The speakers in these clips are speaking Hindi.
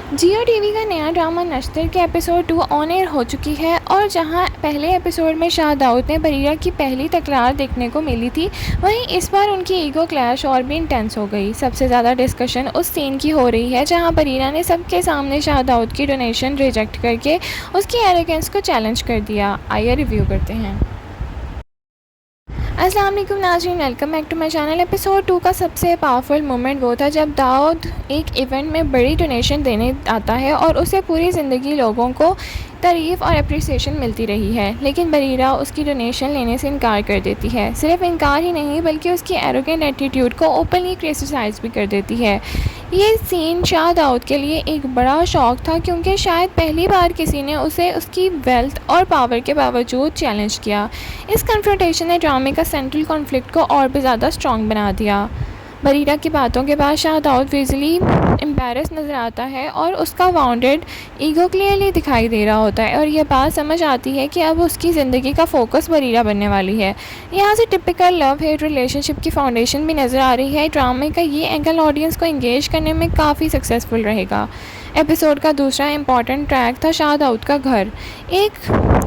जियो टीवी का नया ड्रामा नश्तर के एपिसोड 2 ऑन एयर हो चुकी है और जहां पहले एपिसोड में शाह दाऊद ने बरीरा की पहली तकरार देखने को मिली थी, वहीं इस बार उनकी ईगो क्लैश और भी इंटेंस हो गई। सबसे ज़्यादा डिस्कशन उस सीन की हो रही है जहां बरीरा ने सबके सामने शाह दाऊद की डोनेशन रिजेक्ट करके उसकी एरोगेंस को चैलेंज कर दिया। आइए रिव्यू करते हैं। अस्सलाम वालेकुम नाज़रीन, welcome back to my channel. Episode 2 का सबसे पावरफुल मोमेंट वो था जब दाऊद एक इवेंट में बड़ी डोनेशन देने आता है और उसे पूरी ज़िंदगी लोगों को तारीफ़ और अप्रिसिएशन मिलती रही है, लेकिन बरीरा उसकी डोनेशन लेने से इनकार कर देती है। सिर्फ इनकार ही नहीं बल्कि उसकी एरोगेंट एटीट्यूड को ओपनली क्रिटिसाइज़ भी कर देती है। ये सीन शाह दाऊद के लिए एक बड़ा शॉक था क्योंकि शायद पहली बार किसी ने उसे उसकी वेल्थ और पावर के बावजूद चैलेंज किया। इस कन्फ्रंटेशन ने ड्रामे का सेंट्रल कॉन्फ्लिक्ट को और भी ज़्यादा स्ट्रॉन्ग बना दिया। बरीरा की बातों के बाद शाह दाऊद विजुअली एम्बैरस नज़र आता है और उसका वाउंडेड ईगो क्लियरली दिखाई दे रहा होता है और यह बात समझ आती है कि अब उसकी ज़िंदगी का फोकस बरीरा बनने वाली है। यहाँ से टिपिकल लव हेट रिलेशनशिप की फाउंडेशन भी नज़र आ रही है। ड्रामे का ये एंगल ऑडियंस को एंगेज करने में काफ़ी सक्सेसफुल रहेगा। एपिसोड का दूसरा इम्पॉर्टेंट ट्रैक था शाह दाऊद का घर। एक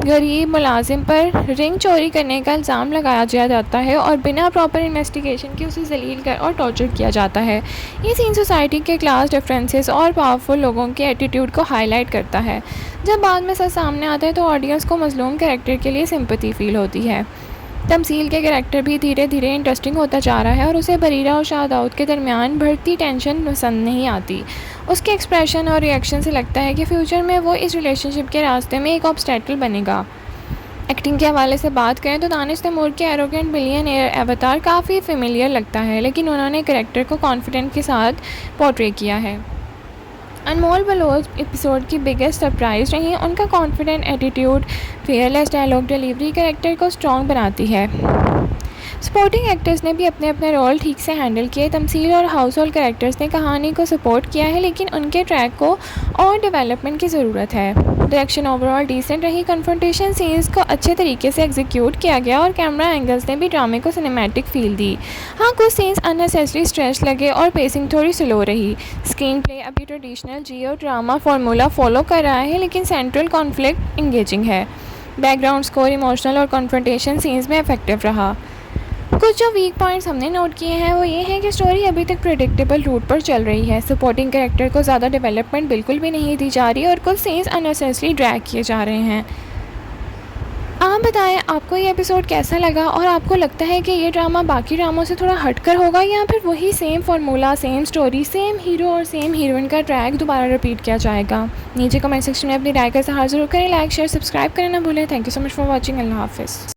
गरीब मुलाजिम पर रिंग चोरी करने का इल्ज़ाम लगाया जाता है और बिना प्रॉपर इन्वेस्टिगेशन के उसे जलील कर और टॉर्चर किया जाता है। ये सीन सोसाइटी के क्लास डिफरेंसेस और पावरफुल लोगों के एटीट्यूड को हाईलाइट करता है। जब बाद में सच सामने आता है तो ऑडियंस को मजलूम कैरेक्टर के लिए सिंपैथी फील होती है। तमसील के कैरेक्टर भी धीरे धीरे इंटरेस्टिंग होता जा रहा है और उसे बरीरा और शाह दाऊद के दरमियान बढ़ती टेंशन पसंद नहीं आती। उसके एक्सप्रेशन और रिएक्शन से लगता है कि फ्यूचर में वो इस रिलेशनशिप के रास्ते में एक ऑब्स्टेकल बनेगा। एक्टिंग के हवाले से बात करें तो दानिश तैमूर के एरोगेंट बिलियनेयर अवतार काफ़ी फेमिलियर लगता है, लेकिन उन्होंने कैरेक्टर को कॉन्फिडेंट के साथ पोर्ट्रे किया है। अनमोल बलोच एपिसोड की बिगेस्ट सरप्राइज़ रही। उनका confident attitude, fearless dialogue delivery character को स्ट्रॉन्ग बनाती है। सपोर्टिंग एक्टर्स ने भी अपने अपने रोल ठीक से हैंडल किए। तमसील और हाउस होल्ड कैरेक्टर्स ने कहानी को सपोर्ट किया है, लेकिन उनके ट्रैक को और डेवलपमेंट की ज़रूरत है। डायरेक्शन ओवरऑल डिसेंट रही। कन्फ्रंटेशन सीन्स को अच्छे तरीके से एग्जीक्यूट किया गया और कैमरा एंगल्स ने भी ड्रामे को सिनेमैटिक फील दी। हाँ, कुछ सीन्स अननेसेसरी स्ट्रेस लगे और पेसिंग थोड़ी स्लो रही। स्क्रीन प्ले अभी ट्रेडिशनल जियो ड्रामा फार्मूला फॉलो कर रहा है, लेकिन सेंट्रल कॉन्फ्लिक्ट इंगेजिंग है। बैकग्राउंड स्कोर इमोशनल और कन्फ्रंटेशन सीन्स में इफेक्टिव रहा। कुछ जो वीक पॉइंट्स हमने नोट किए हैं वो ये है कि स्टोरी अभी तक प्रेडिक्टेबल रूट पर चल रही है। सपोर्टिंग कैरेक्टर को ज़्यादा डेवलपमेंट बिल्कुल भी नहीं दी जा रही और कुछ सीन्स अननेसेसरी ड्रैग किए जा रहे हैं। आप बताएं आपको ये एपिसोड कैसा लगा और आपको लगता है कि ये ड्रामा बाकी ड्रामों से थोड़ा हटकर होगा या फिर वही same formula, same story, same hero और सेम हीरोइन का ट्रैक दोबारा रिपीट किया जाएगा? नीचे कमेंट सेक्शन में अपनी राय का इज़हार ज़रूर करें। लाइक शेयर सब्सक्राइब करना ना भूलें। Thank you so much for watching. अल्लाह हाफिज़।